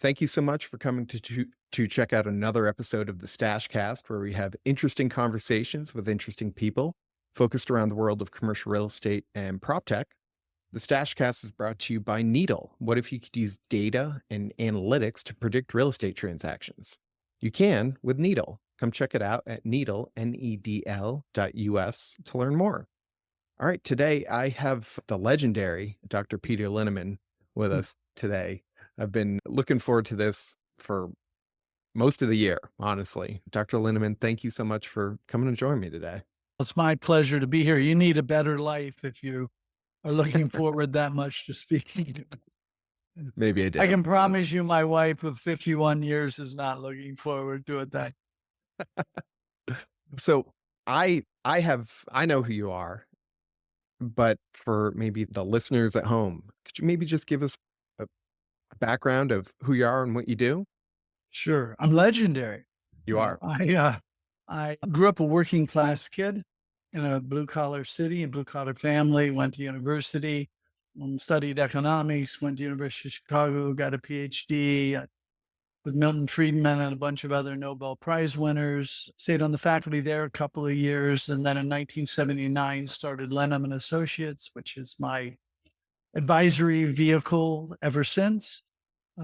Thank you so much for coming to check out another episode of the Stash Cast, where we have interesting conversations with interesting people focused around the world of commercial real estate and prop tech. The Stash Cast is brought to you by Needle. What if you could use data and analytics to predict real estate transactions? You can with Needle. Come check it out at Needle, NEDL.us to learn more. All right, today I have the legendary Dr. Peter Linneman with Mm. us today. I've been looking forward to this for most of the year, honestly. Dr. Linneman, thank you so much for coming and joining me today. It's my pleasure to be here. You need a better life if you are looking forward that much to speaking to me. Maybe I I do. can promise you my wife of 51 years is not looking forward to it that. So I know who you are, but for maybe the listeners at home, could you maybe just give us a background of who you are and what you do? Sure, I'm legendary. You are. I grew up a working class kid in a blue collar city, a blue collar family, went to university, studied economics, went to University of Chicago, got a PhD, with Milton Friedman and a bunch of other Nobel Prize winners. Stayed on the faculty there a couple of years, and then in 1979 started Linneman Associates, which is my advisory vehicle ever since.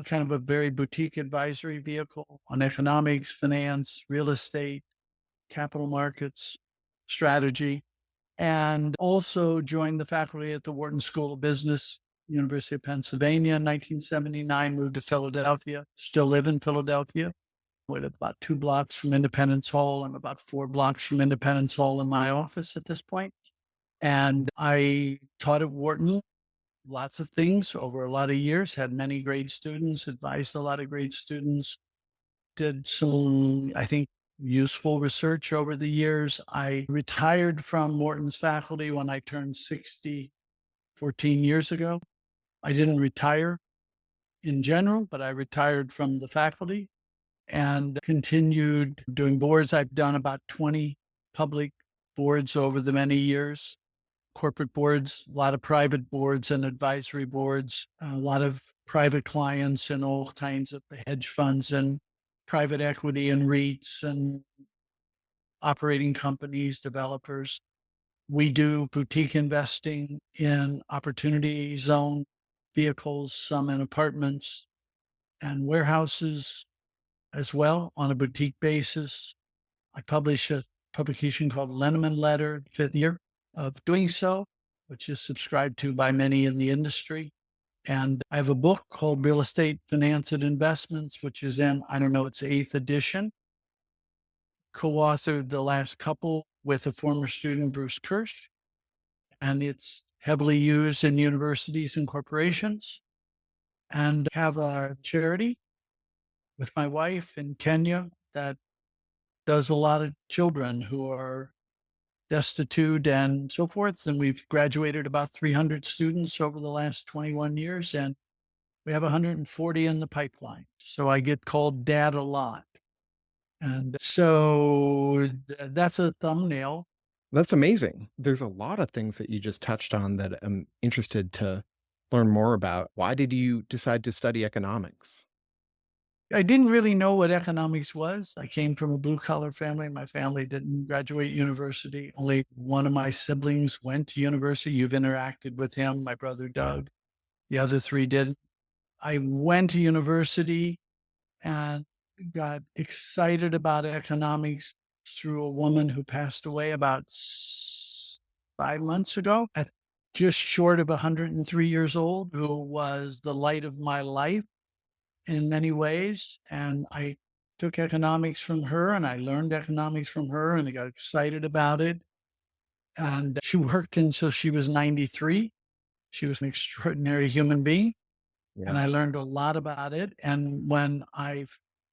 Kind of a very boutique advisory vehicle on economics, finance, real estate, capital markets, strategy, and also joined the faculty at the Wharton School of Business, University of Pennsylvania in 1979, moved to Philadelphia, still live in Philadelphia. We're about 2 blocks from Independence Hall. I'm about 4 blocks from Independence Hall in my office at this point. And I taught at Wharton lots of things over a lot of years, had many great students, advised a lot of great students, did some, I think, useful research over the years. I retired from Wharton's faculty when I turned 60, 14 years ago. I didn't retire in general, but I retired from the faculty and continued doing boards. I've done about 20 public boards over the many years, corporate boards, a lot of private boards and advisory boards, a lot of private clients and all kinds of hedge funds and private equity and REITs and operating companies, developers. We do boutique investing in opportunity zone vehicles, some in apartments and warehouses as well on a boutique basis. I publish a publication called Linneman Letter, fifth year of doing so, which is subscribed to by many in the industry. And I have a book called Real Estate Finance and Investments, which is in, I don't know, its eighth edition, co-authored the last couple with a former student, Bruce Kirsch, and it's heavily used in universities and corporations. And have a charity with my wife in Kenya that does a lot of children who are destitute and so forth. And we've graduated about 300 students over the last 21 years, and we have 140 in the pipeline. So I get called dad a lot. And so that's a thumbnail. That's amazing. There's a lot of things that you just touched on that I'm interested to learn more about. Why did you decide to study economics? I didn't really know what economics was. I came from a blue collar family. My family didn't graduate university. Only one of my siblings went to university. You've interacted with him, my brother Doug. The other three didn't. I went to university and got excited about economics through a woman who passed away about 5 months ago, at just short of 103 years old, who was the light of my life in many ways. And I took economics from her and I learned economics from her and I got excited about it. And she worked until she was 93. She was an extraordinary human being. And Yeah. I learned a lot about it. And when I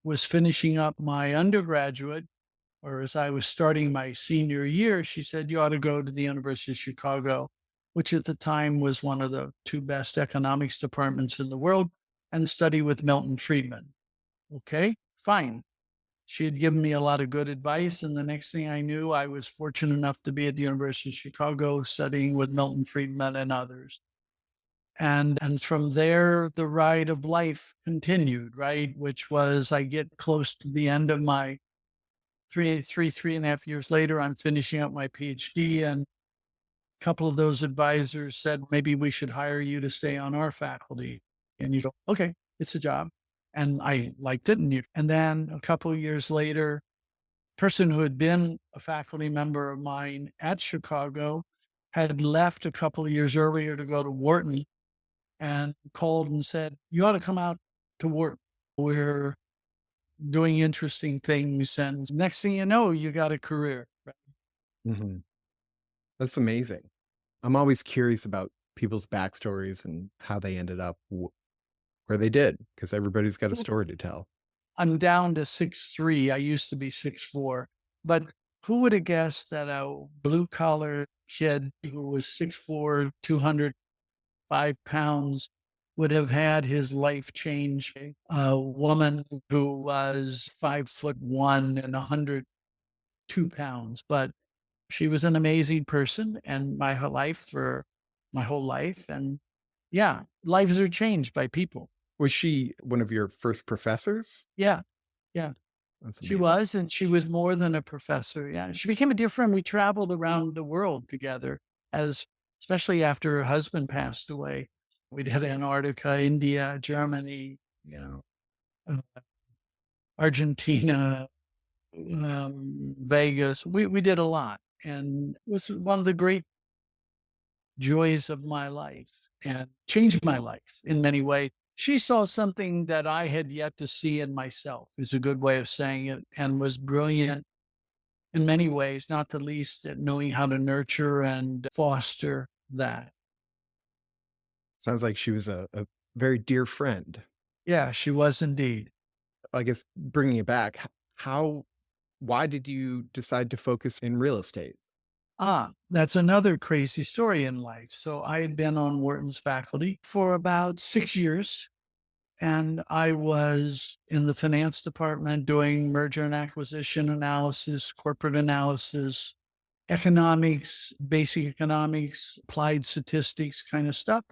was finishing up my undergraduate, or as I was starting my senior year, she said, you ought to go to the University of Chicago, which at the time was one of the two best economics departments in the world, and study with Milton Friedman. Okay, fine. She had given me a lot of good advice. And the next thing I knew, I was fortunate enough to be at the University of Chicago studying with Milton Friedman and others. And from there, the ride of life continued, right? Which was I get close to the end of my 3.5 years later, I'm finishing up my PhD, and a couple of those advisors said, maybe we should hire you to stay on our faculty. And you go, okay, it's a job. And I liked it. And then a couple of years later, person who had been a faculty member of mine at Chicago had left a couple of years earlier to go to Wharton and called and said, you ought to come out to Wharton. We're doing interesting things. And next thing you know, you got a career. Right? Mhm. That's amazing. I'm always curious about people's backstories and how they ended up where they did, because everybody's got a story to tell. I'm down to 6'3". I used to be 6'4". But who would have guessed that a blue collar kid who was 6'4", 205 pounds would have had his life change? A woman who was 5'1" and 102 pounds. But she was an amazing person and my whole life for my whole life. And yeah, lives are changed by people. Was she one of your first professors? Yeah. Yeah. That's She amazing. was, and she was more than a professor. Yeah. She became a dear friend. We traveled around the world together as especially after her husband passed away. We did Antarctica, India, Germany, uh, Argentina, Vegas. We did a lot. And it was one of the great joys of my life and changed my life in many ways. She saw something that I had yet to see in myself, is a good way of saying it, and was brilliant in many ways, not the least at knowing how to nurture and foster that. Sounds like she was a very dear friend. Yeah, she was indeed. I guess bringing it back, how why did you decide to focus in real estate? That's another crazy story in life. So I had been on Wharton's faculty for about 6 years. And I was in the finance department doing merger and acquisition analysis, corporate analysis, economics, basic economics, applied statistics kind of stuff.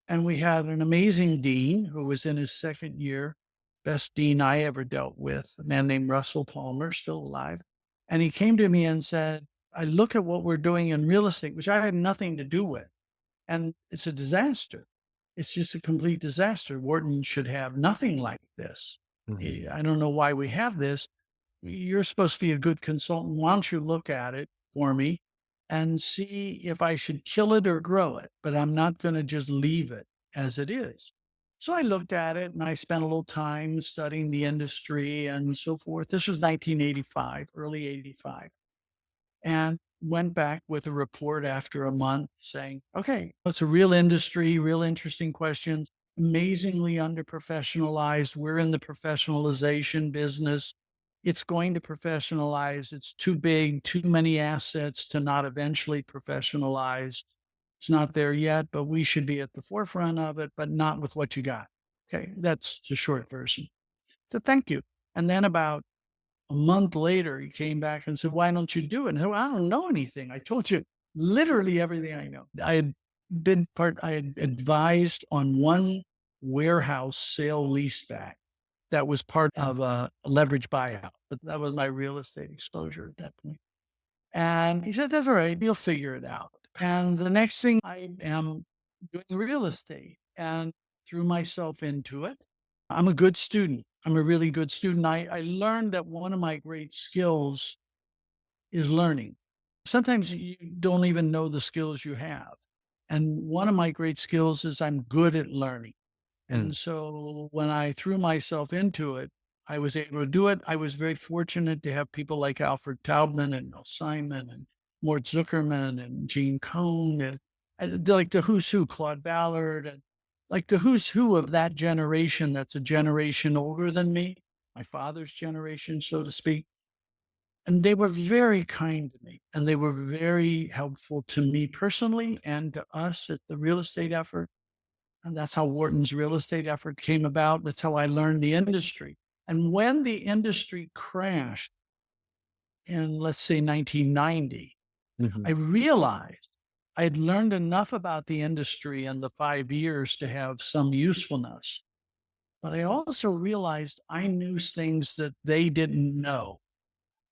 And we had an amazing dean who was in his second year, best dean I ever dealt with, a man named Russell Palmer, still alive. And he came to me and said, I look at what we're doing in real estate, which I had nothing to do with, and it's a disaster. It's just a complete disaster. Wharton should have nothing like this. Mhm. I don't know why we have this. You're supposed to be a good consultant. Why don't you look at it for me and see if I should kill it or grow it? But I'm not going to just leave it as it is. So I looked at it and I spent a little time studying the industry and so forth. This was 1985, early 85, and went back with a report after a month saying, okay, it's a real industry, real interesting questions, amazingly underprofessionalized. We're in the professionalization business. It's going to professionalize. It's too big, too many assets to not eventually professionalize. It's not there yet, but we should be at the forefront of it, but not with what you got. Okay, that's the short version. So thank you. And then about a month later, he came back and said, why don't you do it? And I said, well, I don't know anything. I told you literally everything I know. I had advised on one warehouse sale leaseback that was part of a leverage buyout, but that was my real estate exposure at that point. And he said, that's all right. You'll figure it out. And the next thing I am doing real estate and threw myself into it. I'm a good student. I'm a really good student. I learned that one of my great skills is learning. Sometimes you don't even know the skills you have. And one of my great skills is I'm good at learning. Mm. And so when I threw myself into it, I was able to do it. I was very fortunate to have people like Alfred Taubman and Mel Simon and Mort Zuckerman and Gene Cohn and like the who's who, Claude Ballard, and like the who's who of that generation that's a generation older than me, my father's generation, so to speak. And they were very kind to me and they were very helpful to me personally and to us at the real estate effort. And that's how Wharton's real estate effort came about. That's how I learned the industry. And when the industry crashed in, let's say, 1990, I Mhm. realized I had learned enough about the industry in the 5 years to have some usefulness. But I also realized I knew things that they didn't know.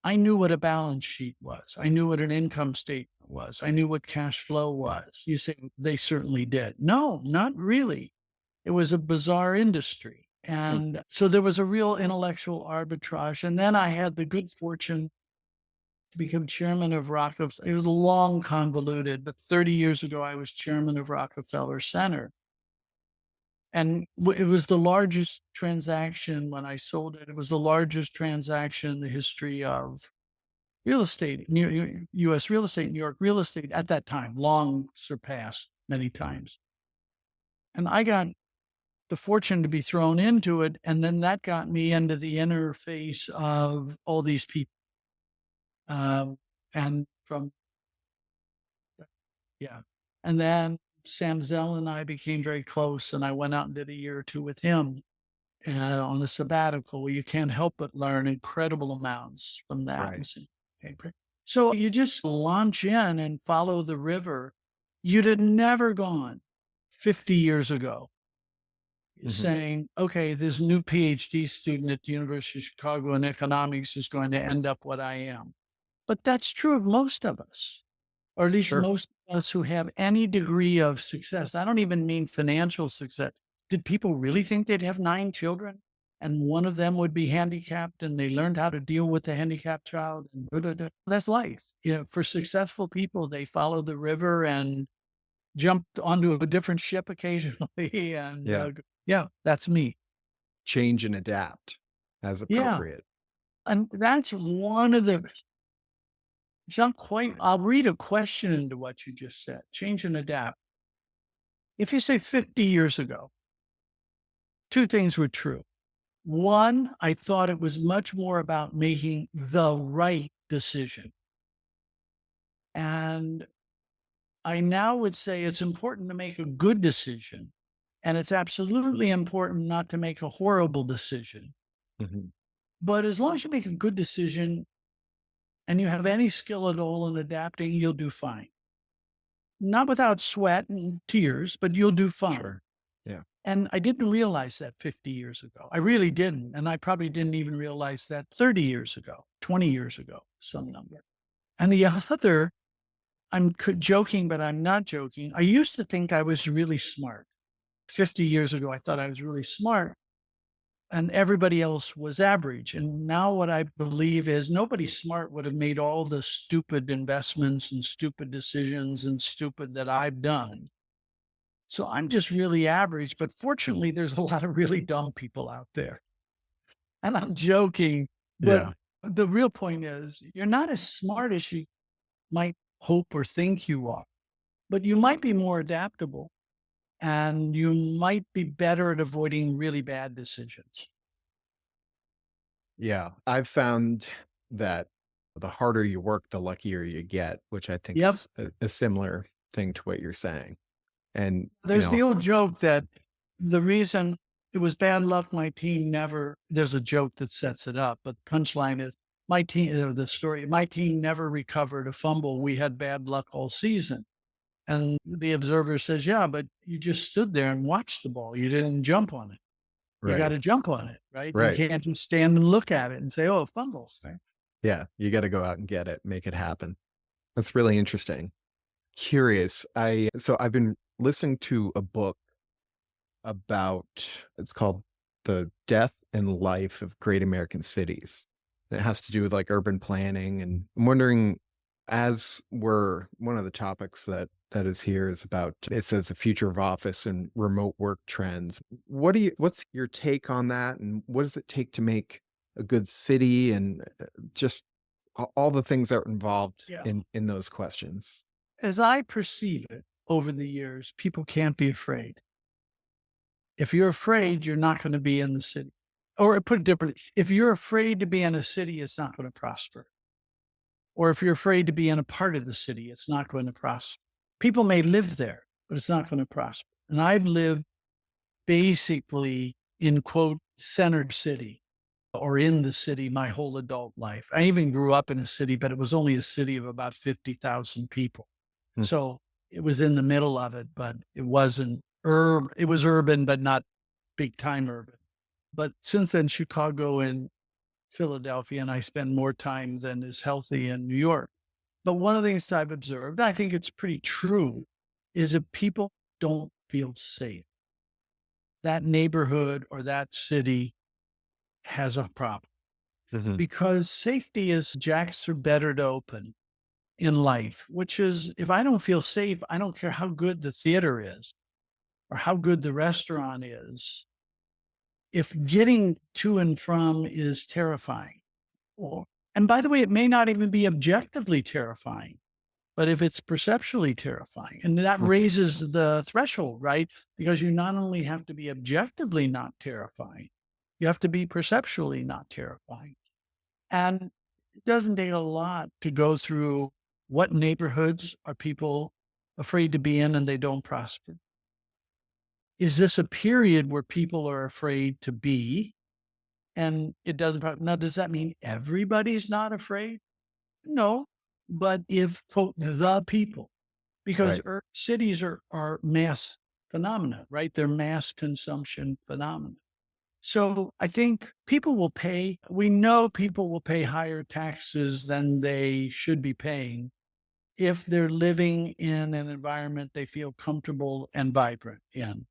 I knew what a balance sheet was. I knew what an income statement was. I knew what cash flow was. You say they certainly did. No, not really. It was a bizarre industry. Hmm. And so there was a real intellectual arbitrage. And then I had the good fortune to become chairman of Rockefeller. It was long, convoluted, but 30 years ago, I was chairman of Rockefeller Center. And it was the largest transaction when I sold it. It was the largest transaction in the history of real estate, US real estate, New York real estate at that time, long surpassed many times. And I got the fortune to be thrown into it. And then that got me into the interface of all these people. And from, yeah. And then Sam Zell and I became very close, and I went out and did a year or two with him on a sabbatical where you can't help but learn incredible amounts from that. Right. Okay, great. So you just launch in and follow the river. You'd have never gone 50 years ago Hmm. saying, okay, this new PhD student at the University of Chicago in economics is going to end up what I am. But that's true of most of us, or at least Sure. most of us who have any degree of success. I don't even mean financial success. Did people really think they'd have 9 children and one of them would be handicapped and they learned how to deal with the handicapped child? And da, da, da. That's life. You know, for successful people, they follow the river and jumped onto a different ship occasionally. And Yeah. yeah, that's me. Change and adapt as Yeah. appropriate. And that's one of the, it's not quite, I'll read a question into what you just said, change and adapt. If you say 50 years ago, two things were true. One, I thought it was much more about making the right decision. And I now would say it's important to make a good decision. And it's absolutely important not to make a horrible decision. Hmm. But as long as you make a good decision and you have any skill at all in adapting, you'll do fine. Not without sweat and tears, but you'll do fine. Sure. Yeah. And I didn't realize that 50 years ago. I really didn't. And I probably didn't even realize that 30 years ago, 20 years ago, some number. And the other, I'm joking, but I'm not joking. I used to think I was really smart. 50 years ago, I thought I was really smart and everybody else was average. And now what I believe is nobody smart would have made all the stupid investments and stupid decisions and stupid that I've done. So I'm just really average, but fortunately, there's a lot of really dumb people out there. And I'm joking, but Yeah. the real point is you're not as smart as you might hope or think you are, but you might be more adaptable and you might be better at avoiding really bad decisions. Yeah. I've found that the harder you work, the luckier you get, which I think Yep. is a similar thing to what you're saying. And, There's the old joke that the reason it was bad luck, my team never, there's a joke that sets it up, but the punchline is my team, the story, my team never recovered a fumble. We had bad luck all season. And the observer says, yeah, but you just stood there and watched the ball. You didn't jump on it. You got right. to jump on it, right? You Right. can't just stand and look at it and say, oh, fumbles. Right? Yeah. You got to go out and get it, make it happen. That's really interesting. Curious. I've been listening to a book about, it's called The Death and Life of Great American Cities. It has to do with like urban planning. And I'm wondering, as we're one of the topics that is here is about, it says the future of office and remote work trends. What's your take on that? And what does it take to make a good city, and just all the things that are involved Yeah. in those questions? As I perceive it over the years, people can't be afraid. If you're afraid, you're not going to be in the city. Or put it differently, if you're afraid to be in a city, it's not going to prosper. Or if you're afraid to be in a part of the city, it's not going to prosper. People may live there, but it's not going to prosper. And I've lived basically in quote, center city or in the city my whole adult life. I even grew up in a city, but it was only a city of about 50,000 people. Hmm. So it was in the middle of it, but it wasn't it was urban, but not big time urban. But since then, Chicago and Philadelphia, and I spend more time than is healthy in New York. But one of the things I've observed, I think it's pretty true, is if people don't feel safe, that neighborhood or that city has a problem Hmm. because safety is jacks are better to open in life, which is if I don't feel safe, I don't care how good the theater is or how good the restaurant is. If getting to and from is terrifying, or, and by the way, it may not even be objectively terrifying, but if it's perceptually terrifying, and that raises the threshold, right? Because you not only have to be objectively not terrifying, you have to be perceptually not terrifying. And it doesn't take a lot to go through what neighborhoods are people afraid to be in and they don't prosper. Is this a period where people are afraid to be? And it doesn't. Now, does that mean everybody's not afraid? No. But if, quote, the people, because Right. cities are mass phenomena, right? They're mass consumption phenomena. So I think people will pay, we know people will pay higher taxes than they should be paying if they're living in an environment they feel comfortable and vibrant in.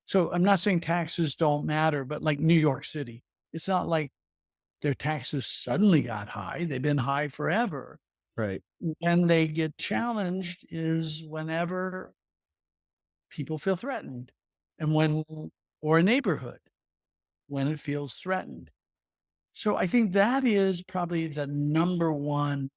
So I'm not saying taxes don't matter, but like New York City, it's not like their taxes suddenly got high. They've been high forever. Right. When they get challenged is whenever people feel threatened and when, or a neighborhood when it feels threatened. So I think that is probably the number one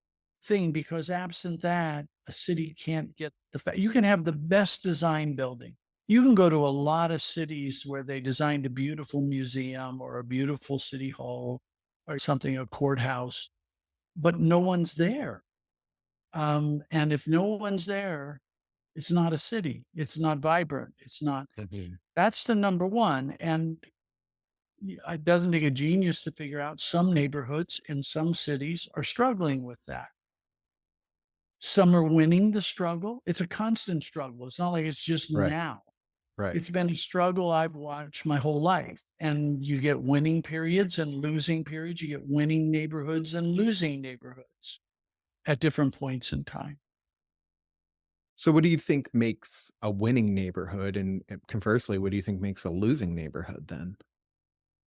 thing because absent that, a city can't get the fact. You can have the best design building. You can go to a lot of cities where they designed a beautiful museum or a beautiful city hall or something, a courthouse, but no one's there. And if no one's there, it's not a city. It's not vibrant. It's not. Mhm. That's the number one. And it doesn't take a genius to figure out some neighborhoods in some cities are struggling with that. Some are winning the struggle. It's a constant struggle. It's not like it's just Right. now. Right. It's been a struggle I've watched my whole life. And you get winning periods and losing periods. You get winning neighborhoods and losing neighborhoods at different points in time. So, what do you think makes a winning neighborhood? And conversely, what do you think makes a losing neighborhood then?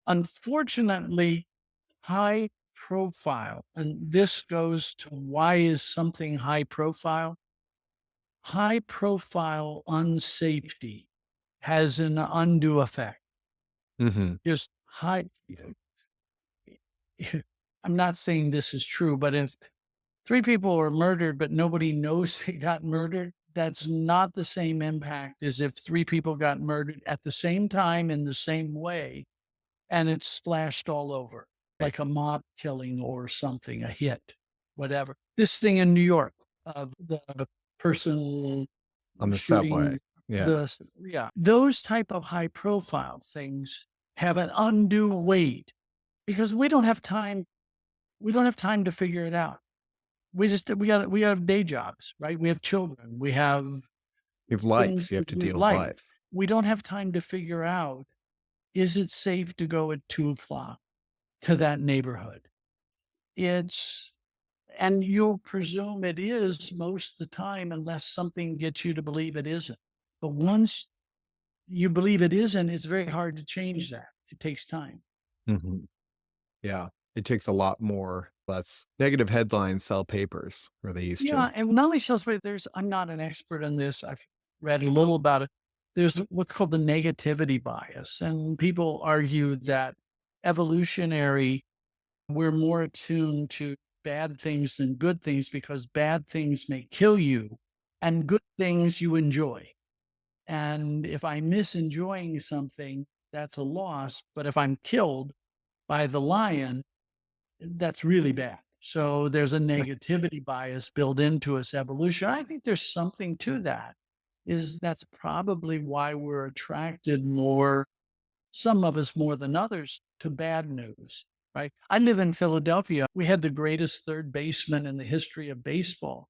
Unfortunately, high profile, and this goes to why is something high profile unsafety has an undue effect. Hmm. Just high, I'm not saying this is true, but if three people are murdered, but nobody knows they got murdered, that's not the same impact as if three people got murdered at the same time in the same way and it's splashed all over Right. like a mob killing or something, a hit, whatever. This thing in New York, the person On the subway. shooting Yeah. yeah, those type of high profile things have an undue weight because we don't have time. We don't have time to figure it out. We have day jobs, right? We have children. We have You have things life. You to have to do. deal with Life. life. We don't have time to figure out, is it safe to go at 2 o'clock to that neighborhood? It's, and you'll presume it is most of the time unless something gets you to believe it isn't. But once you believe it isn't, it's very hard to change that. It takes time. Hmm. Yeah. It takes a lot more less negative headlines sell papers where they used to. Yeah, and not only sales, but I'm not an expert in this. I've read a little about it. There's what's called the negativity bias, and people argue that evolutionary, we're more attuned to bad things than good things because bad things may kill you and good things you enjoy. And if I miss enjoying something, that's a loss. But if I'm killed by the lion, that's really bad. So there's a Right. negativity bias built into us evolution. I think there's something to that. Is that's probably why we're attracted more, some of us more than others, to bad news, right? I live in Philadelphia. We had the greatest third baseman in the history of baseball.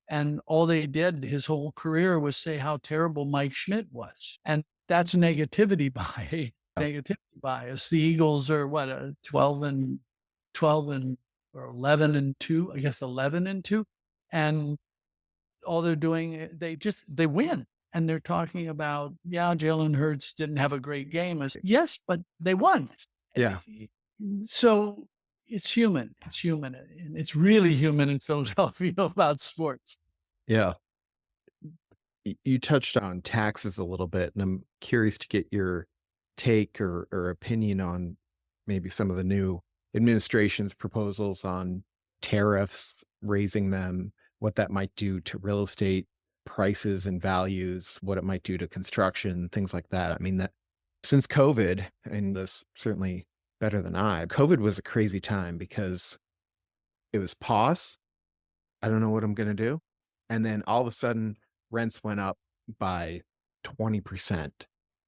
And all they did his whole career was say how terrible Mike Schmidt was. And that's negativity Oh, negativity bias. The Eagles are what, 12 and or 11 and 2, I guess 11 and 2. And all they're doing, they win. And they're talking about, yeah, Jalen Hurts didn't have a great game. I said, yes, but they won. yeah. So it's human. It's human. And it's really human in Philadelphia about sports. Yeah. You touched on taxes a little bit, and I'm curious to get your take or opinion on maybe some of the new administration's proposals on tariffs, raising them, what that might do to real estate prices and values, what it might do to construction, things like that. I mean, that since COVID, and this certainly better than COVID was a crazy time because it was pause. I don't know what I'm gonna do. And then all of a sudden, rents went up by 20%,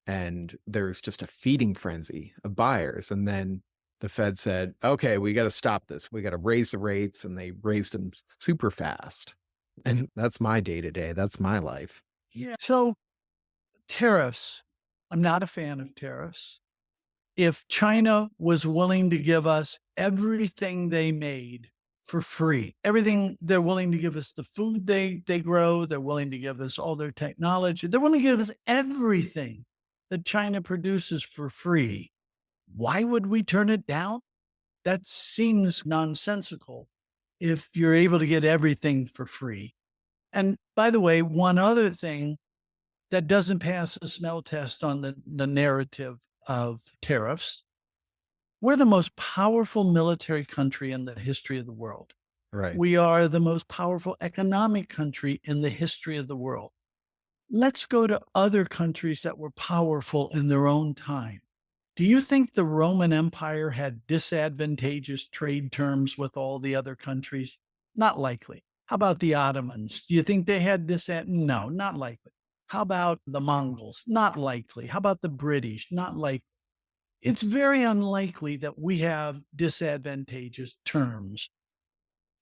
and there's just a feeding frenzy of buyers. And then the Fed said, "Okay, we gotta stop this. We gotta raise the rates," and they raised them super fast. And that's my day-to-day. That's my life. Yeah. So tariffs, I'm not a fan of tariffs. If China was willing to give us everything they made for free, everything they're willing to give us, the food they grow, they're willing to give us all their technology, they're willing to give us everything that China produces for free. Why would we turn it down? That seems nonsensical if you're able to get everything for free. And by the way, one other thing that doesn't pass a smell test on the narrative of tariffs, we're the most powerful military country in the history of the world. Right. We are the most powerful economic country in the history of the world. Let's go to other countries that were powerful in their own time. Do you think the Roman Empire had disadvantageous trade terms with all the other countries? Not likely. How about the Ottomans? Do you think they had No, not likely. How about the Mongols? Not likely. How about the British? Not likely. It's very unlikely that we have disadvantageous terms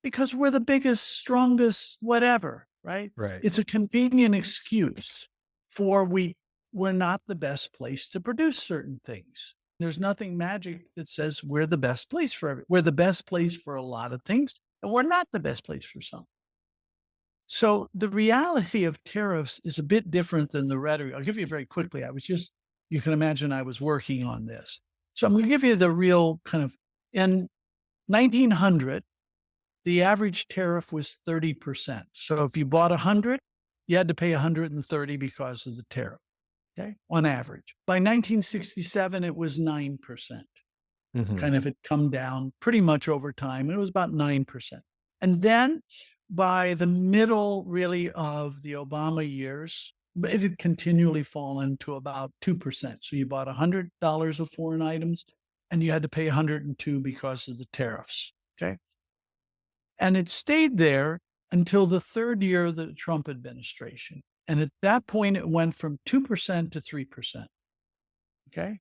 because we're the biggest, strongest, whatever, right? Right. It's a convenient excuse for we're not the best place to produce certain things. There's nothing magic that says we're the best place we're the best place for a lot of things, and we're not the best place for some. So the reality of tariffs is a bit different than the rhetoric. I'll give you very quickly. You can imagine I was working on this. So I'm going to give you the real kind of, in 1900, the average tariff was 30%. So if you bought 100, you had to pay 130 because of the tariff, okay, on average. By 1967, it was 9%. Mhm. Kind of had come down pretty much over time. It was about 9%. And then by the middle, really, of the Obama years, it had continually fallen to about 2%. So you bought $100 of foreign items and you had to pay 102 because of the tariffs. Okay. And it stayed there until the third year of the Trump administration. And at that point, it went from 2% to 3%. Okay.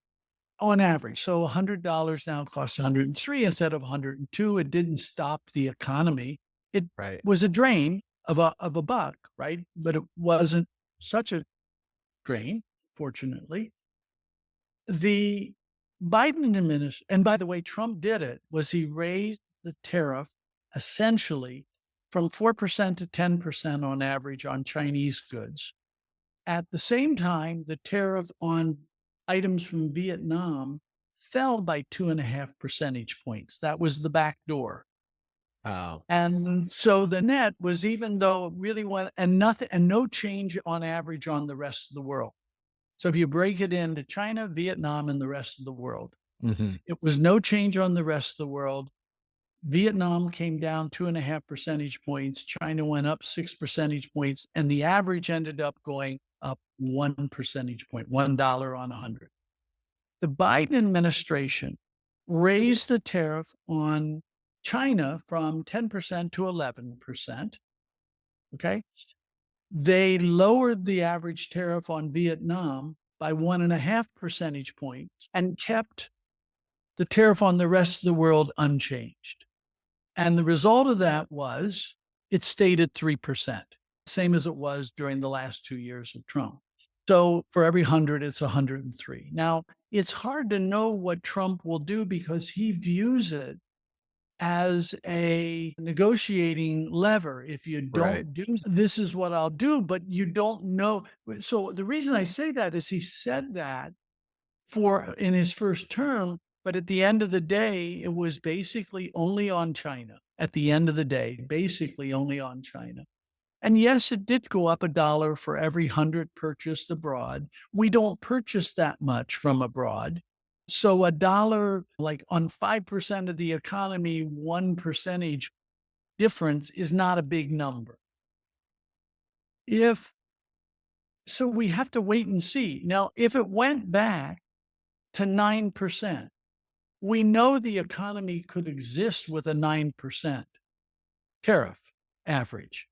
On average. So $100 now costs 103 instead of 102. It didn't stop the economy. It Right. was a drain of a buck, right? But it wasn't such a drain, fortunately. The Biden administration, and by the way, Trump did it, was he raised the tariff essentially from 4% to 10% on average on Chinese goods. At the same time, the tariff on items from Vietnam fell by 2.5 percentage points. That was the back door. Oh, And so the net was, even though it really went, and nothing, and no change on average on the rest of the world. So if you break it into China, Vietnam, and the rest of the world, mhm. it was no change on the rest of the world. Vietnam came down 2.5 percentage points. China went up 6 percentage points, and the average ended up going up 1 percentage point, $1 on 100. The Biden administration raised the tariff on China from 10% to 11%. Okay. They lowered the average tariff on Vietnam by 1.5 percentage points and kept the tariff on the rest of the world unchanged. And the result of that was it stayed at 3%, same as it was during the last 2 years of Trump. So for every 100, it's 103. Now, it's hard to know what Trump will do because he views it as a negotiating lever. If you Right. don't do this is what I'll do, but you don't know. So the reason I say that is he said that for in his first term, but at the end of the day, it was basically only on China. At the end of the day, basically only on China. And yes, it did go up $1 for every 100 purchased abroad. We don't purchase that much from abroad. So $1, like on 5% of the economy, 1 percentage difference is not a big number. If so, we have to wait and see. Now, if it went back to 9%, we know the economy could exist with a 9% tariff average.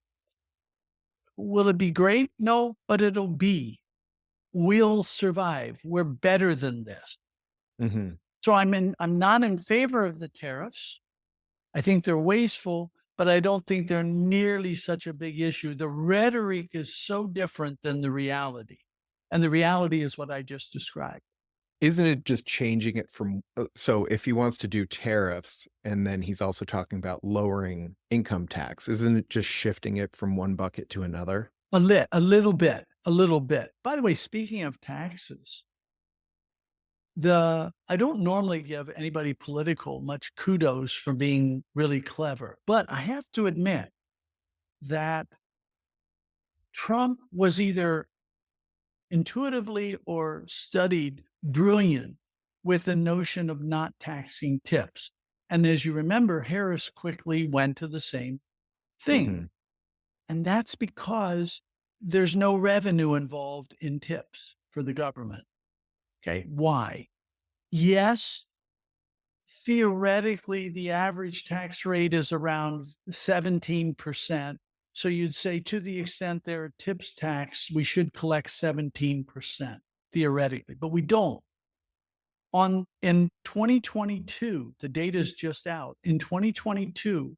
Will it be great? No, but it'll be. We'll survive. We're better than this. Hmm. So I'm not in favor of the tariffs. I think they're wasteful, but I don't think they're nearly such a big issue. The rhetoric is so different than the reality. And the reality is what I just described. Isn't it just changing it from so if he wants to do tariffs and then he's also talking about lowering income tax, isn't it just shifting it from one bucket to another? A little bit. By the way, speaking of taxes, I don't normally give anybody political much kudos for being really clever, but I have to admit that Trump was either intuitively or studied brilliant with the notion of not taxing tips. And as you remember, Harris quickly went to the same thing. Mhm. And that's because there's no revenue involved in tips for the government. Okay. Why? Yes, theoretically, the average tax rate is around 17%. So you'd say to the extent there are tips tax, we should collect 17% theoretically, but we don't. In 2022, the data is just out. In 2022,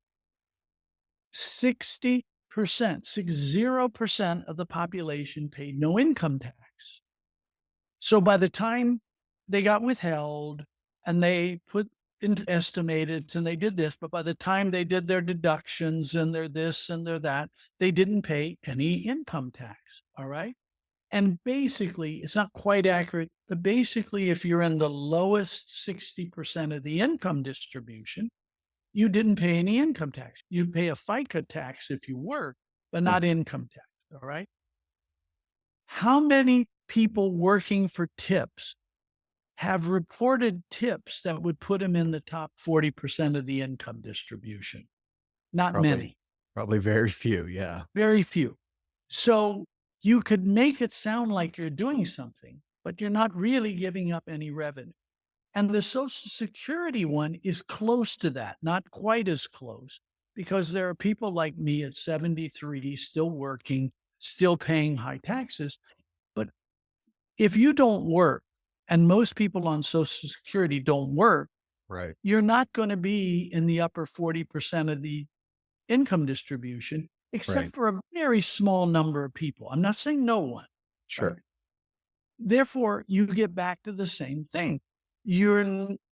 60% of the population paid no income tax. So by the time they got withheld and they put into estimated and they did this, but by the time they did their deductions and their this and their that, they didn't pay any income tax. All right. And basically, it's not quite accurate, but basically, if you're in the lowest 60% of the income distribution, you didn't pay any income tax. You pay a FICA tax if you work, but Mm. not income tax. All right. How many people working for tips have reported tips that would put them in the top 40% of the income distribution? Not Probably many, probably very few, yeah. very few. So you could make it sound like you're doing something, but you're not really giving up any revenue. And the Social Security one is close to that, not quite as close, because there are people like me at 73 still working, still paying high taxes. But if you don't work, and most people on Social Security don't work, Right, you're not going to be in the upper 40% of the income distribution, except right. for a very small number of people. I'm not saying no one, right? Sure. Therefore, you get back to the same thing.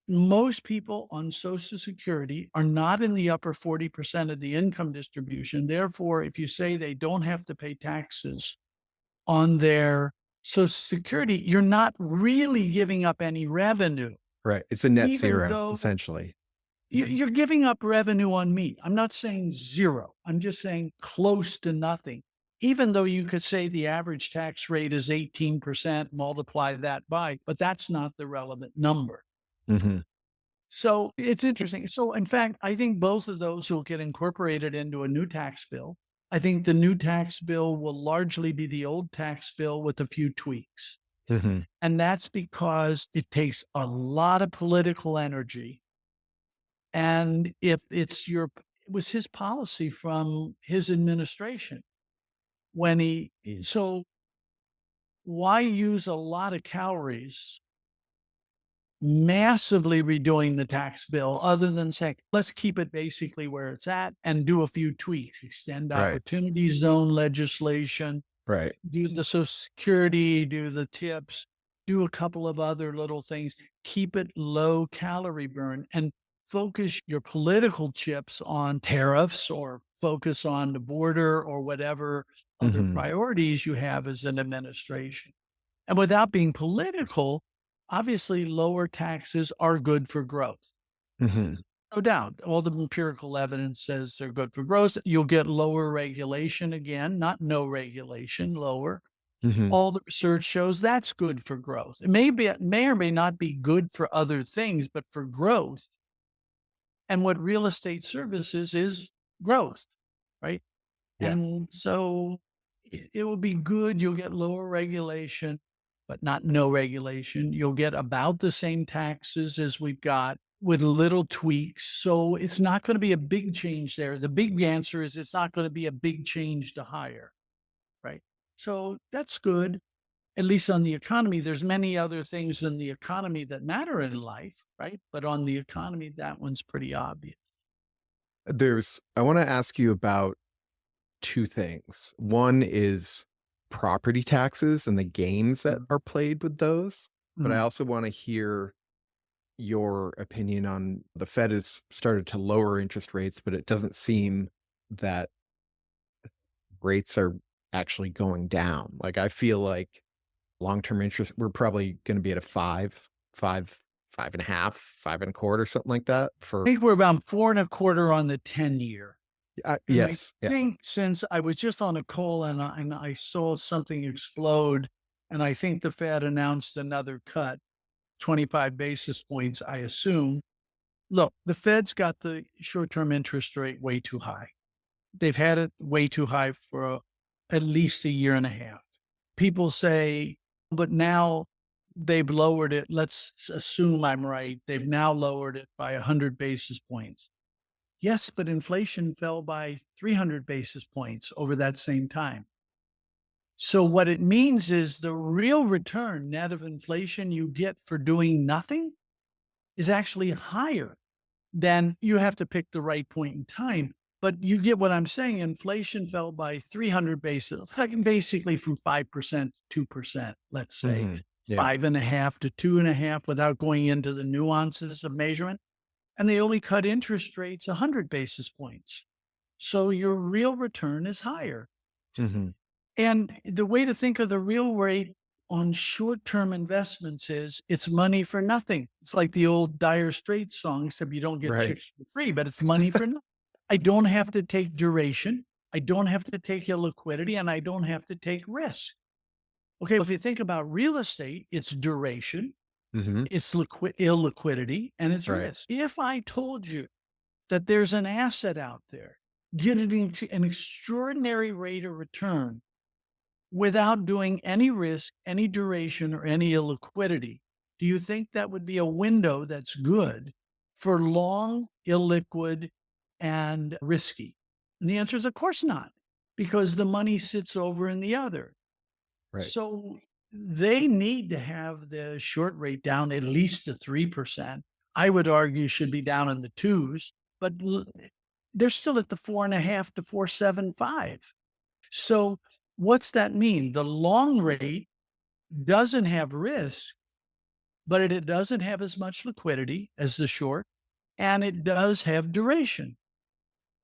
Most people on Social Security are not in the upper 40% of the income distribution. Therefore, if you say they don't have to pay taxes on their Social Security, you're not really giving up any revenue, Right. It's a net even zero, though essentially. you're giving up revenue on me. I'm not saying zero. I'm just saying close to nothing. Even though you could say the average tax rate is 18%, multiply that by, but that's not the relevant number. Mhm. So it's interesting. So, in fact, I think both of those will get incorporated into a new tax bill. I think the new tax bill will largely be the old tax bill with a few tweaks. Mhm. And that's because it takes a lot of political energy. And if it was his policy from his administration when so why use a lot of calories massively redoing the tax bill other than saying, let's keep it basically where it's at and do a few tweaks, extend Right. opportunity zone legislation, Right. do the Social Security, do the tips, do a couple of other little things, keep it low calorie burn and focus your political chips on tariffs or focus on the border or whatever other Hmm. priorities you have as an administration. And without being political, obviously lower taxes are good for growth. Hmm. No doubt. All the empirical evidence says they're good for growth. You'll get lower regulation again, not no regulation, lower. Hmm. All the research shows that's good for growth. It may or may not be good for other things, but for growth. And what real estate services is growth, right? Yeah. And so it will be good. You'll get lower regulation, but not no regulation. You'll get about the same taxes as we've got with little tweaks. So it's not going to be a big change there. The big answer is it's not going to be a big change to hire, right? So that's good. At least on the economy, there's many other things in the economy that matter in life, right? But on the economy, that one's pretty obvious. I want to ask you about two things. One is property taxes and the games that Mm, are played with those. But I mm. also want to hear your opinion on the Fed has started to lower interest rates, but it doesn't seem that rates are actually going down. Like I feel like long-term interest, we're probably going to be at a five, 5.5, 5.25, something like that I for, think we're about 4.25 on the 10-year. And I yes. Yeah. think since I was just on a call and I saw something explode, and I think the Fed announced another cut, 25 basis points, I assume. Look, the Fed's got the short-term interest rate way too high. They've had it way too high for at least a year and a half. People say, but now they've lowered it. Let's assume I'm right. They've now lowered it by 100 basis points. Yes, but inflation fell by 300 basis points over that same time. So what it means is the real return net of inflation you get for doing nothing is actually higher than you have to pick the right point in time. But you get what I'm saying. Inflation fell by 300 basis, like basically from 5% to 2%, let's say Hmm. Yeah. 5.5 to 2.5 without going into the nuances of measurement. And they only cut interest rates 100 basis points. So your real return is higher. Hmm. And the way to think of the real rate on short-term investments is it's money for nothing. It's like the old Dire Straits song, except you don't get Right. chicks for free, but it's money for nothing. I don't have to take duration. I don't have to take illiquidity and I don't have to take risk. Okay, if you think about real estate, it's duration, Hmm. it's illiquidity, and it's Right. risk. If I told you that there's an asset out there getting an extraordinary rate of return without doing any risk, any duration, or any illiquidity, do you think that would be a window that's good for long, illiquid, and risky? And the answer is, of course not, because the money sits over in the other. Right. So they need to have the short rate down at least to 3%. I would argue should be down in the twos, but they're still at the 4.5 to 4.75. So what's that mean? The long rate doesn't have risk, but it doesn't have as much liquidity as the short, and it does have duration.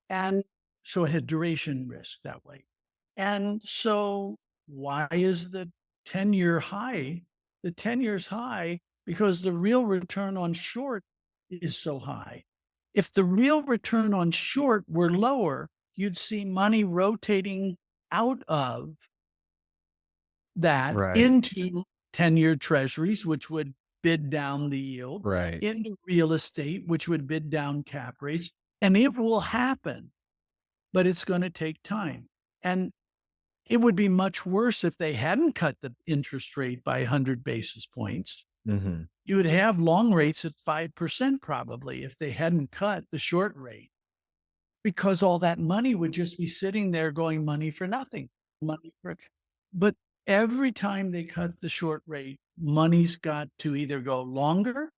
And so it had duration risk that way. And so why is the 10-year high? The 10 years high because the real return on short is so high. If the real return on short were lower, you'd see money rotating out of that Right. into 10-year treasuries, which would bid down the yield, Right. into real estate, which would bid down cap rates. And it will happen, but it's going to take time. And it would be much worse if they hadn't cut the interest rate by 100 basis points. Hmm. You would have long rates at 5% probably if they hadn't cut the short rate, because all that money would just be sitting there going money for nothing. Money for, but every time they cut the short rate, money's got to either go longer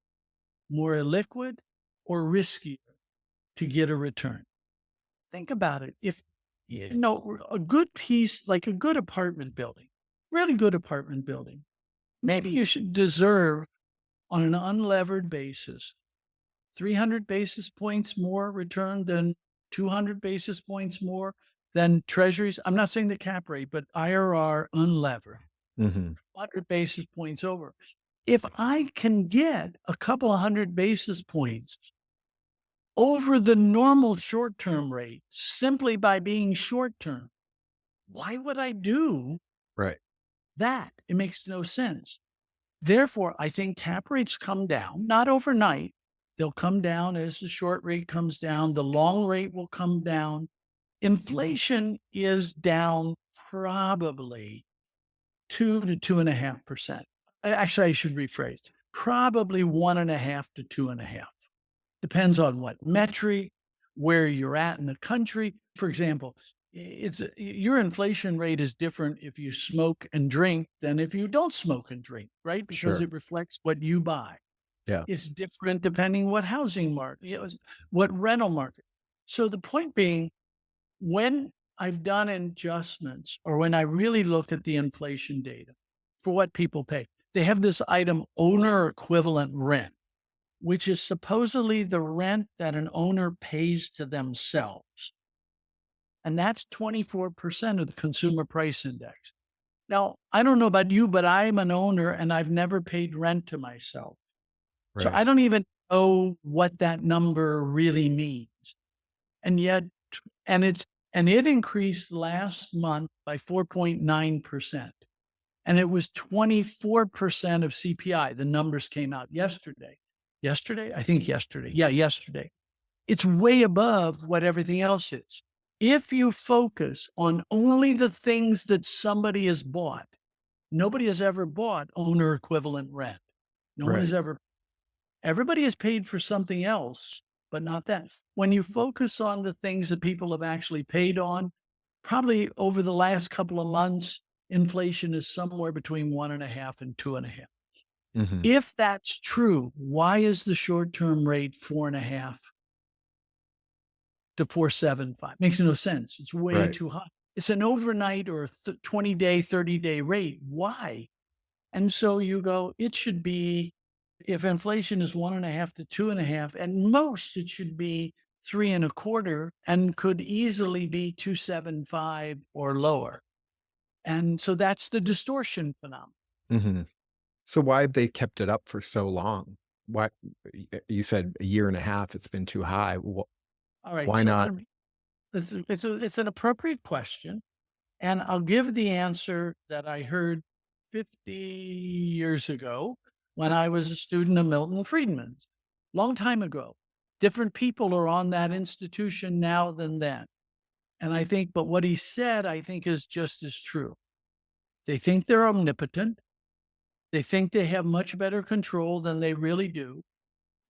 more illiquid, or riskier to get a return? Think about it. If a good piece, like a good apartment building, really good apartment building, maybe you should deserve on an unlevered basis 300 basis points more return than 200 basis points more than treasuries. I'm not saying the cap rate, but IRR unlevered, Hmm. 100 basis points over. If I can get a couple of hundred basis points over the normal short term rate simply by being short term, why would I do Right. that? It makes no sense. Therefore, I think cap rates come down, not overnight. They'll come down as the short rate comes down. The long rate will come down. Inflation is down probably 2 to 2.5%. Actually, I should rephrase, probably 1.5 to 2.5. Depends on what metric, where you're at in the country. For example, it's your inflation rate is different if you smoke and drink than if you don't smoke and drink, right? Because Sure. it reflects what you buy. Yeah. It's different depending what housing market, what rental market. So the point being, when I've done adjustments or when I really look at the inflation data for what people pay, they have this item owner equivalent rent, which is supposedly the rent that an owner pays to themselves. And that's 24% of the consumer price index. Now, I don't know about you, but I'm an owner and I've never paid rent to myself. So Right. I don't even know what that number really means. And yet, and it's, and it increased last month by 4.9%. And it was 24% of CPI. The numbers came out yesterday. Yesterday? I think yesterday. Yeah, yesterday. It's way above what everything else is. If you focus on only the things that somebody has bought, nobody has ever bought owner equivalent rent. No one has Right. ever, everybody has paid for something else, but not that. When you focus on the things that people have actually paid on, probably over the last couple of months, inflation is somewhere between 1.5 and 2.5. Hmm. If that's true, why is the short term rate 4.5 to 4.75? Makes no sense. It's way Right. too high. It's an overnight or 20-day, 30-day rate. Why? And so you go, it should be, if inflation is 1.5 to 2.5, at most it should be 3.25 and could easily be 2.75 or lower. And so that's the distortion phenomenon. Hmm. So why have they kept it up for so long? Why you said a year and a half, it's been too high. All right. Why So not? it's an appropriate question. And I'll give the answer that I heard 50 years ago when I was a student of Milton Friedman's, long time ago. Different people are on that institution now than then. And I think, but what he said, I think is just as true. They think they're omnipotent. They think they have much better control than they really do.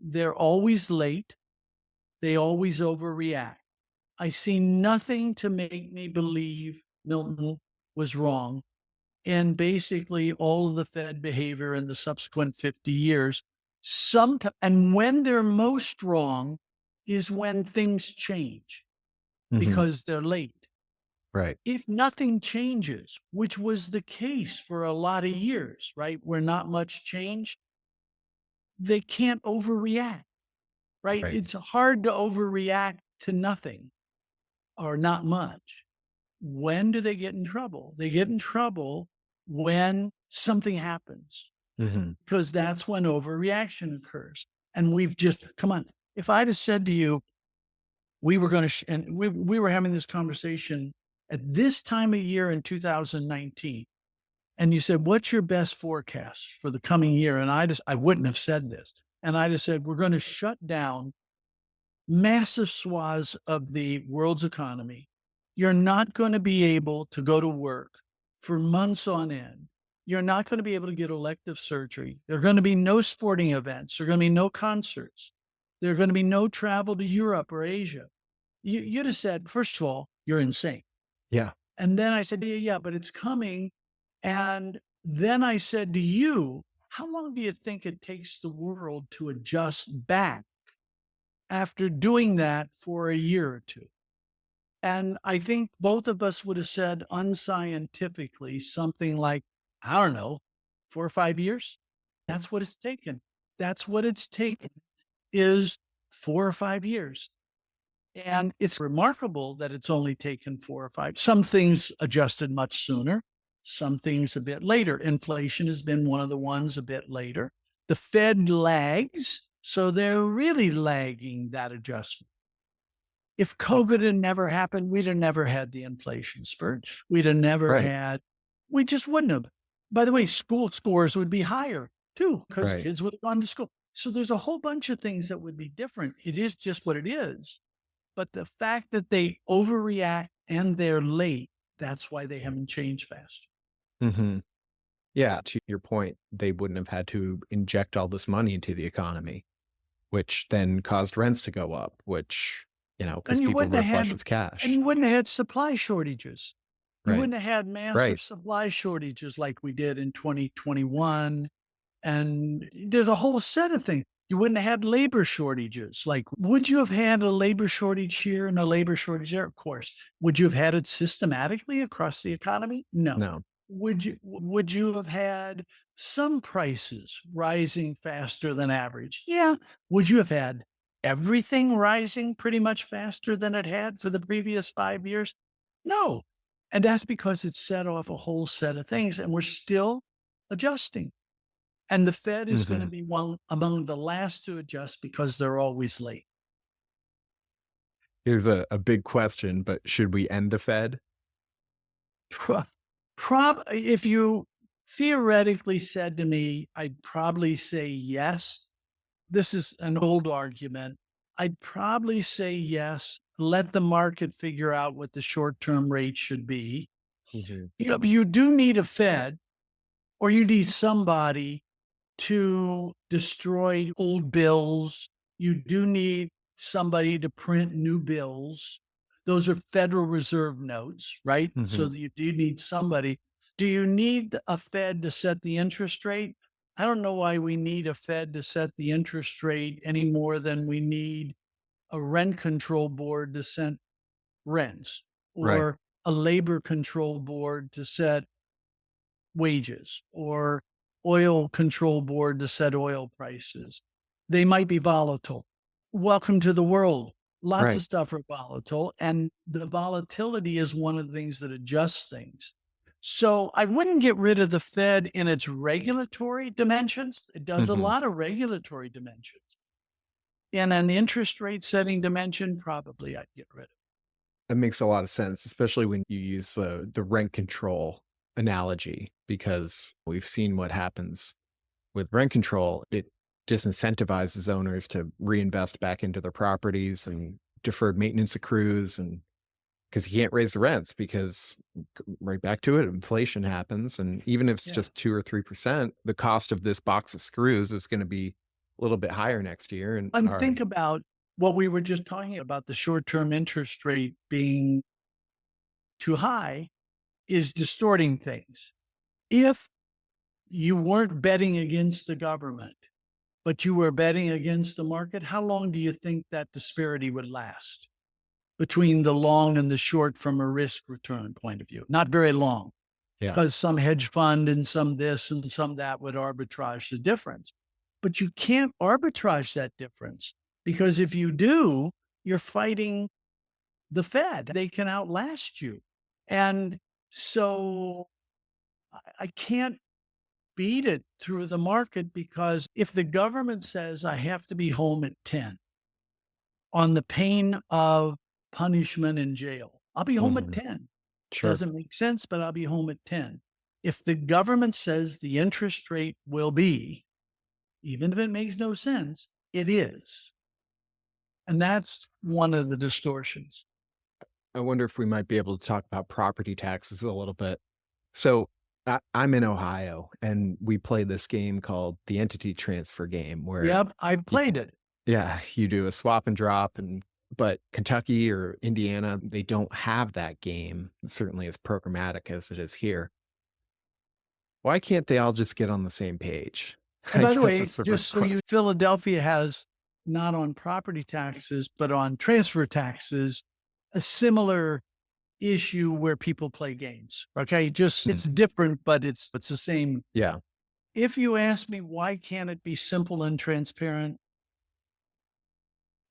They're always late. They always overreact. I see nothing to make me believe Milton was wrong in basically all of the Fed behavior in the subsequent 50 years. And when they're most wrong is when things change Hmm. because they're late. Right. If nothing changes, which was the case for a lot of years, right, where not much changed, they can't overreact, right? Right. It's hard to overreact to nothing or not much. When do they get in trouble? They get in trouble when something happens, Hmm. because that's when overreaction occurs. And we've just, come on, if I'd have said to you, we were going to, and we were having this conversation at this time of year in 2019, and you said, what's your best forecast for the coming year? And I wouldn't have said this. And I just said, we're going to shut down massive swaths of the world's economy. You're not going to be able to go to work for months on end. You're not going to be able to get elective surgery. There are going to be no sporting events. There are going to be no concerts. There are going to be no travel to Europe or Asia. You'd have said, first of all, you're insane. Yeah. And then I said, yeah, but it's coming. And then I said to you, How long do you think it takes the world to adjust back after doing that for a year or two? And I think both of us would have said unscientifically something like, I don't know, 4 or 5 years. That's what it's taken. That's what it's taken is 4 or 5 years. And it's remarkable that it's only taken 4 or 5. Some things adjusted much sooner, some things a bit later. Inflation has been one of the ones a bit later. The Fed lags, so they're really lagging that adjustment. If COVID had never happened, we'd have never had the inflation spurt. We'd have never Right. had, we just wouldn't have. By the way, school scores would be higher too, because Right. kids would have gone to school. So there's a whole bunch of things that would be different. It is just what it is. But the fact that they overreact and they're late, that's why they haven't changed fast. Hmm. Yeah. To your point, they wouldn't have had to inject all this money into the economy, which then caused rents to go up, which, And because you people wouldn't were have flush had with and cash. you wouldn't have had supply shortages. You Right. wouldn't have had massive Right. supply shortages like we did in 2021. And there's a whole set of things. You wouldn't have had labor shortages. Like, would you have had a labor shortage here and a labor shortage there? Of course. Would you have had it systematically across the economy? No. No. Would you have had some prices rising faster than average? Yeah. Would you have had everything rising pretty much faster than it had for the previous 5 years? No. And that's because it set off a whole set of things and we're still adjusting. And the Fed is going to Hmm. be one among the last to adjust because they're always late. Here's a big question, but should we end the Fed? Pro- if you theoretically said to me, I'd probably say yes. This is an old argument. I'd probably say yes. Let the market figure out what the short term rate should be. Hmm. You do need a Fed or you need somebody to destroy old bills. You do need somebody to print new bills. Those are Federal Reserve notes, right? Hmm. So you do need somebody. Do you need a Fed to set the interest rate? I don't know why we need a Fed to set the interest rate any more than we need a rent control board to set rents Right. or a labor control board to set wages or oil control board to set oil prices. They might be volatile. Welcome to the world. Lots of Right. stuff are volatile, and the volatility is one of the things that adjusts things. So I wouldn't get rid of the Fed in its regulatory dimensions. It does a Hmm. lot of regulatory dimensions. And on the interest rate setting dimension, probably I'd get rid of. That makes a lot of sense, especially when you use the rent control analogy, because we've seen what happens with rent control. It disincentivizes owners to reinvest back into their properties and deferred maintenance accrues, and because you can't raise the rents because right back to it, inflation happens. And even if it's Yeah. just 2 or 3%, the cost of this box of screws is going to be a little bit higher next year. And And all think right. about what we were just talking about, the short-term interest rate being too high is distorting things. If you weren't betting against the government, but you were betting against the market, how long do you think that disparity would last between the long and the short from a risk return point of view? Not very long, Yeah. because some hedge fund and some this and some that would arbitrage the difference. But you can't arbitrage that difference because if you do, you're fighting the Fed. They can outlast you. And so I can't beat it through the market because if the government says I have to be home at 10 on the pain of punishment in jail, I'll be home at Hmm. 10. Sure. Doesn't make sense, but I'll be home at 10. If the government says the interest rate will be, even if it makes no sense, it is. And that's one of the distortions. I wonder if we might be able to talk about property taxes a little bit. So I'm in Ohio, and we play this game called the entity transfer game, where Yep, I've you, played it. yeah, you do a swap and drop, and but Kentucky or Indiana, they don't have that game, certainly as programmatic as it is here. Why can't they all just get on the same page? And I by the guess way, that's the just first so you, question. Philadelphia has not on property taxes, but on transfer taxes, a similar issue where people play games. Okay. Just Mm. it's different, but it's the same. Yeah, If you ask me why can't it be simple and transparent,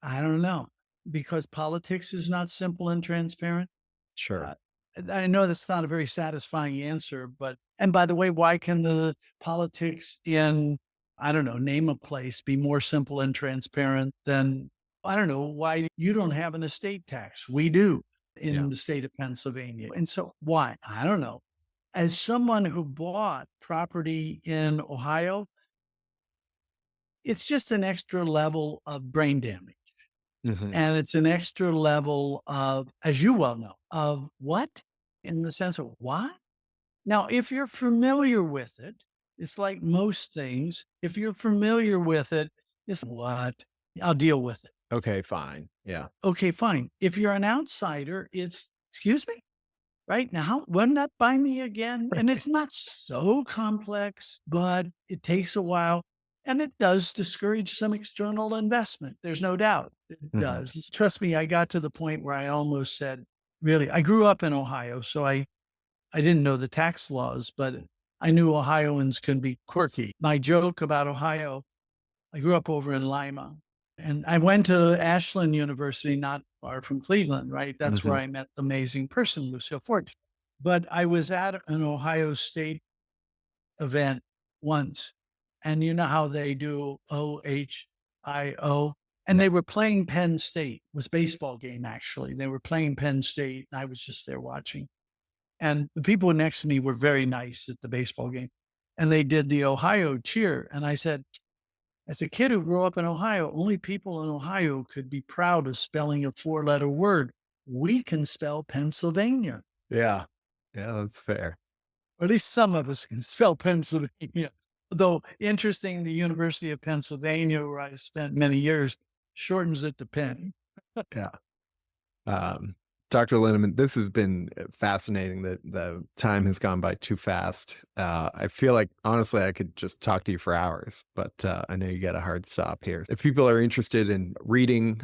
I don't know. Because politics is not simple and transparent. sure. Uh, I know that's not a very satisfying answer, but and by the way, why can the politics in, I don't know, name a place be more simple and transparent than, I don't know, why you don't have an estate tax? We do Yeah. in the state of Pennsylvania. And so why? I don't know. As someone who bought property in Ohio, it's just an extra level of brain damage. Mhm. And it's an extra level of, as you well know, of what? In the sense of what? Now, if you're familiar with it, it's like most things. If you're familiar with it, it's what? I'll deal with it. Okay, fine. Yeah. Okay, fine. If you're an outsider, it's, excuse me, right now, run that by me again. And it's not so complex, but it takes a while. And it does discourage some external investment. There's no doubt it Mhm. does. Trust me, I got to the point where I almost said, really, I grew up in Ohio, so I didn't know the tax laws, but I knew Ohioans can be quirky. My joke about Ohio, I grew up over in Lima and I went to Ashland University, not far from Cleveland, right? That's where Mhm. I met the amazing person, Lucille Ford. But I was at an Ohio State event once, and you know how they do OHIO? And Yeah. they were playing Penn State. It was a baseball game, actually. They were playing Penn State, and I was just there watching. And the people next to me were very nice at the baseball game. And they did the Ohio cheer. And I said, as a kid who grew up in Ohio, only people in Ohio could be proud of spelling a 4-letter word. We can spell Pennsylvania, Yeah. Yeah, that's fair. or at least some of us can spell Pennsylvania. Though interesting, the University of Pennsylvania, where I spent many years, shortens it to Penn. Yeah. Um, Dr. Linneman, this has been fascinating. The time has gone by too fast. I feel like honestly I could just talk to you for hours, but I know you got a hard stop here. If people are interested in reading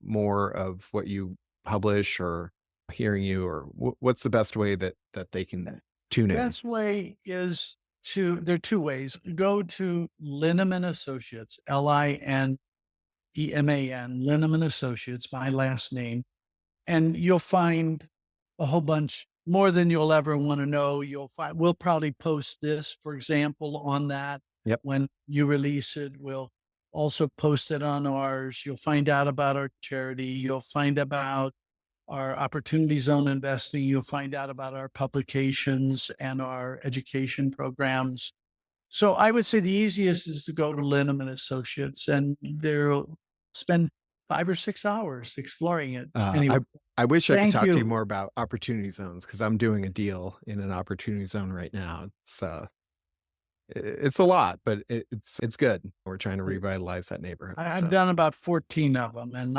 more of what you publish or hearing you, or what's the best way that they can tune in? Best way is there are two ways. Go to Linneman Associates, Lineman, Linneman Associates, my last name, and you'll find a whole bunch more than you'll ever want to know. You'll find we'll probably post this, for example, on that Yep. when you release it. We'll also post it on ours. You'll find out about our charity. You'll find about our opportunity zone investing. You'll find out about our publications and our education programs. So I would say the easiest is to go to Linneman Associates and they'll spend 5 or 6 hours exploring it. Uh, Anyway, I I wish I could thank talk to you you. more about opportunity zones because I'm doing a deal in an opportunity zone right now. It's a lot, but it's good. We're trying to revitalize that neighborhood. I've done about 14 of them, and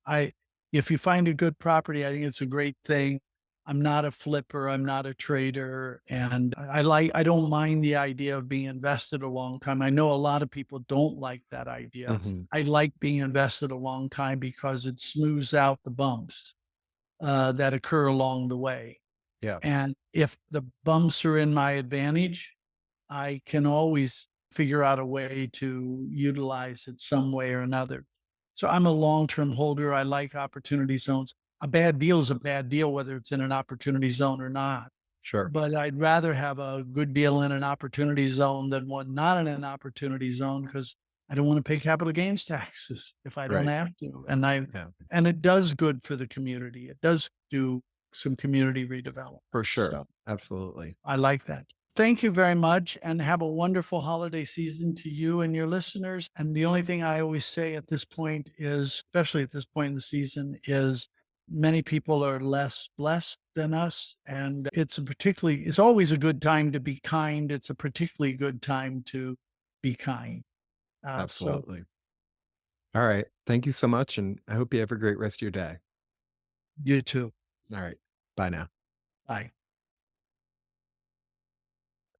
I if you find a good property, I think it's a great thing. I'm not a flipper, I'm not a trader, and I don't mind the idea of being invested a long time. I know a lot of people don't like that idea. Mhm. I like being invested a long time because it smooths out the bumps that occur along the way. Yeah, And if the bumps are in my advantage, I can always figure out a way to utilize it some way or another. So I'm a long-term holder. I like opportunity zones. A bad deal is a bad deal, whether it's in an opportunity zone or not. sure. But I'd rather have a good deal in an opportunity zone than one not in an opportunity zone because I don't want to pay capital gains taxes if I don't Right. have to. Yeah, And it does good for the community. It does do some community redevelopment. for sure. So Absolutely. I like that. Thank you very much and have a wonderful holiday season to you and your listeners. And the only thing I always say at this point is, especially at this point in the season, is many people are less blessed than us. And it's always a good time to be kind. It's a particularly good time to be kind. So Absolutely. All right. Thank you so much, and I hope you have a great rest of your day. you too. All right. Bye now. Bye.